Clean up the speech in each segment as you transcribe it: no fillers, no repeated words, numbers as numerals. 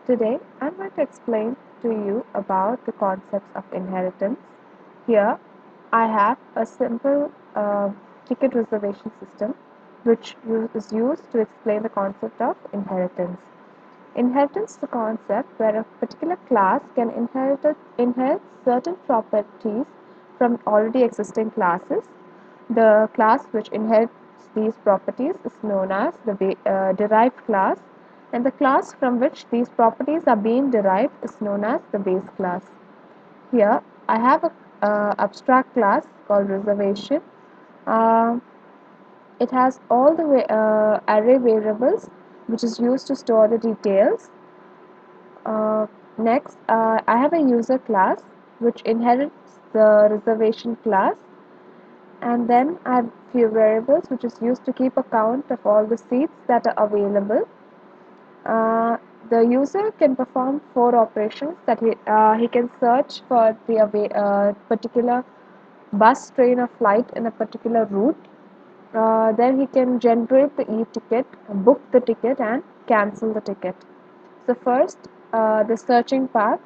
Today, I'm going to explain to you about the concepts of inheritance. Here, I have a simple ticket reservation system which is used to explain the concept of inheritance. Inheritance is a concept where a particular class can inherit certain properties from already existing classes. The class which inherits these properties is known as the derived class, and the class from which these properties are being derived is known as the base class. Here, I have a abstract class called reservation. Uh, it has all the array variables which is used to store the details. Next, I have a user class which inherits the reservation class, and then I have few variables which is used to keep account of all the seats that are available. The user can perform 4 operations that he can search for the particular bus, train or flight in a particular route. Then he can generate the e-ticket, book the ticket and cancel the ticket. So first, the searching part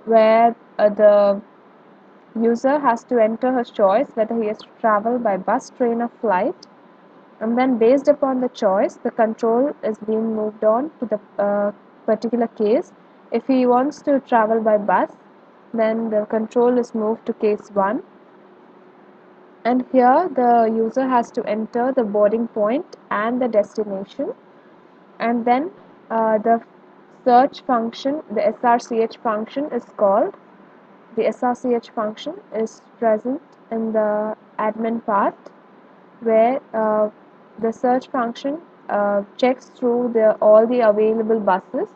where the user has to enter his choice whether he has to travel by bus, train or flight, and then based upon the choice the control is being moved on to the particular case. If he wants to travel by bus, then the control is moved to case 1, and here the user has to enter the boarding point and the destination, and then the search function, the srch function is called. The srch function is present in the admin part, where the search function checks through all the available buses,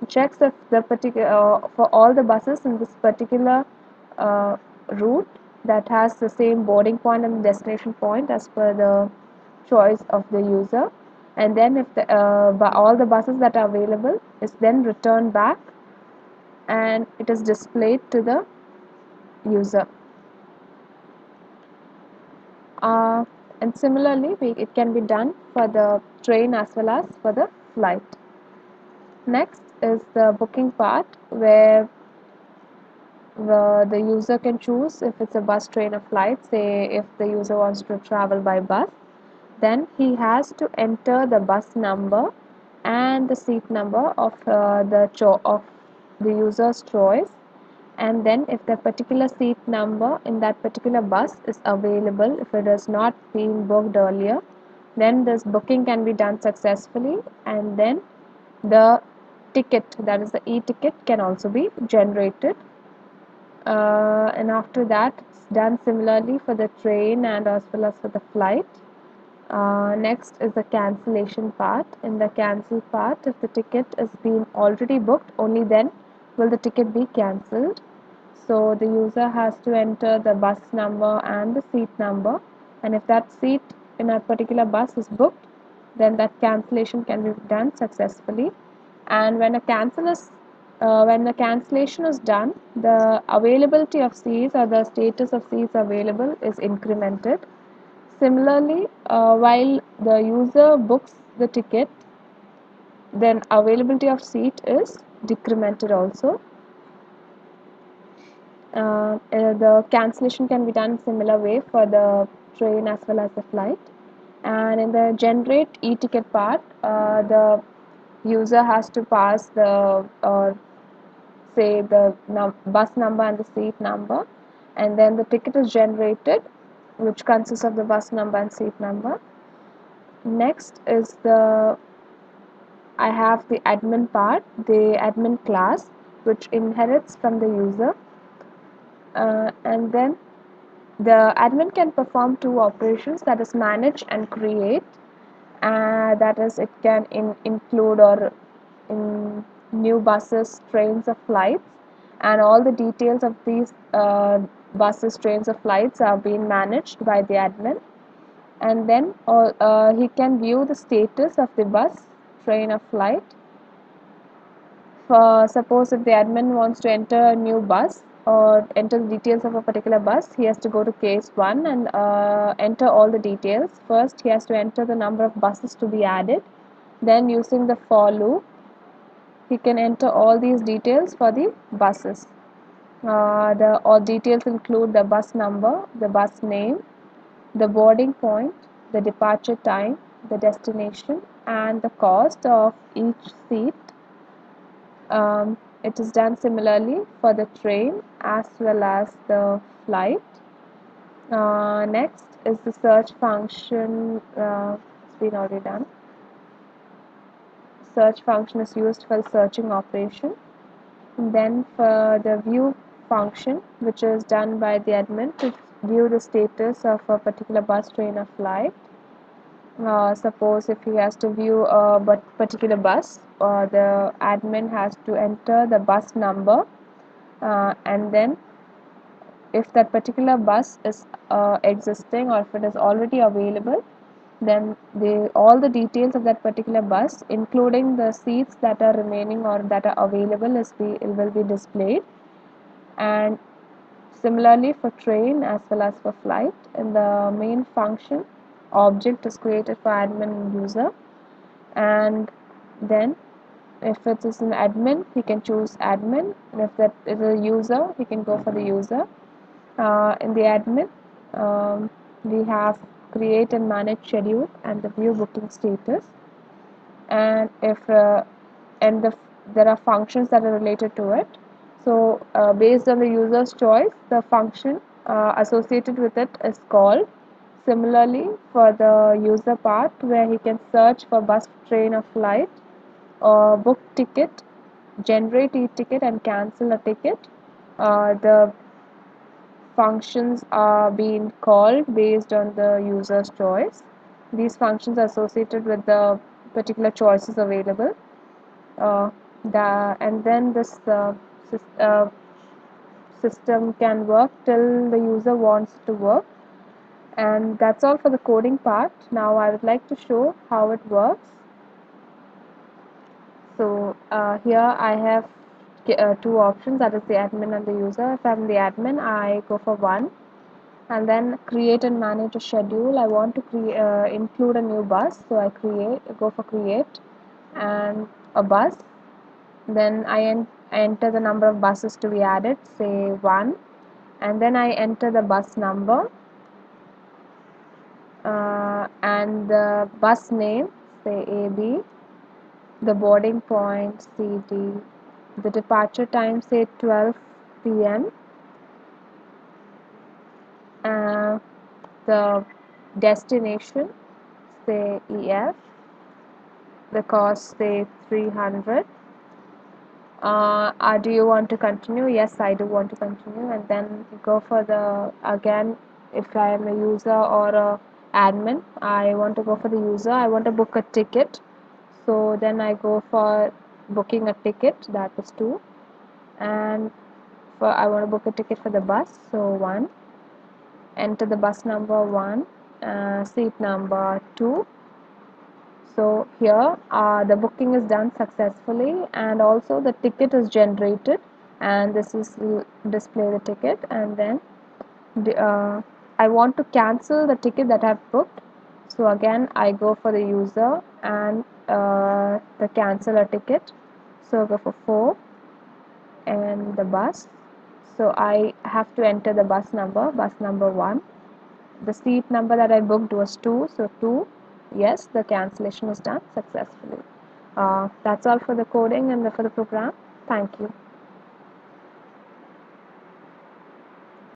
checks if the particular for all the buses in this particular uh, route that has the same boarding point and destination point as per the choice of the user, and then if all the buses that are available is then returned back and it is displayed to the user. Uh, and similarly, it can be done for the train as well as for the flight. Next is the booking part, where the user can choose if it's a bus, train or flight. Say if the user wants to travel by bus, then he has to enter the bus number and the seat number of the user's choice, and then if the particular seat number in that particular bus is available, if it has not been booked earlier, then this booking can be done successfully, and then the ticket, that is the e-ticket, can also be generated. And after that it's done similarly for the train and as well as for the flight. Next is the cancellation part. In the cancel part, if the ticket is being already booked, only then will the ticket be cancelled. So the user has to enter the bus number and the seat number, and if that seat in a particular bus is booked, then that cancellation can be done successfully. And when when the cancellation is done, the availability of seats or the status of seats available is incremented. Similarly, while the user books the ticket, then availability of seat is decremented also. The cancellation can be done similar way for the train as well as the flight. And in the generate e-ticket part, the user has to pass the say the bus number and the seat number, and then the ticket is generated, which consists of the bus number and seat number. Next is I have the admin part, the admin class, which inherits from the user, and then the admin can perform 2 operations, that is manage and create. That is, it can include or in new buses, trains or flights, and all the details of these buses, trains or flights are being managed by the admin. And then he can view the status of the bus, train or flight. For suppose if the admin wants to enter a new bus or enter the details of a particular bus, he has to go to case 1 and enter all the details. First, he has to enter the number of buses to be added. Then, using the for loop, he can enter all these details for the buses. The all details include the bus number, the bus name, the boarding point, the departure time, the destination, and the cost of each seat. It is done similarly for the train as well as the flight. Next is the search function. It's been already done. Search function is used for the searching operation. And then for the view function, which is done by the admin to view the status of a particular bus, train, or flight. Suppose if he has to view a particular bus, the admin has to enter the bus number, and then if that particular bus is existing or if it is already available, then all the details of that particular bus, including the seats that are remaining or that are available, will be displayed. And similarly for train as well as for flight, in the main function, object is created for admin and user, and then if it is an admin, he can choose admin, and if that is a user, he can go for the user. In the admin, we have create and manage schedule and the view booking status, and if and there are functions that are related to it. So based on the user's choice, the function associated with it is called. Similarly, for the user part, where he can search for bus, train, or flight, or book ticket, generate e-ticket, and cancel a ticket, the functions are being called based on the user's choice. These functions are associated with the particular choices available. Uh, and then this system can work till the user wants to work. And that's all for the coding part. Now I would like to show how it works. So here I have two options, that is the admin and the user. If I'm the admin, I go for one, and then create and manage a schedule. I want to include a new bus, so I go for create and a bus. Then I enter the number of buses to be added, say 1, and then I enter the bus number and the bus name, say AB, the boarding point CD, the departure time, say 12 p.m., the destination, say EF, the cost, say 300. Do you want to continue? Yes, I do want to continue. And then go for the, again, if I am a user or a admin, I want to go for the user. I want to book a ticket. So then I go for booking a ticket, that is 2. And I want to book a ticket for the bus, so 1. Enter the bus number 1, seat number 2. So here the booking is done successfully, and also the ticket is generated, and this is display the ticket. And then I want to cancel the ticket that I've booked, so again I go for the user and the cancel a ticket, so go for 4 and the bus. So I have to enter the bus number 1. The seat number that I booked was 2, so 2. Yes, the cancellation was done successfully. That's all for the coding and for the program. Thank you.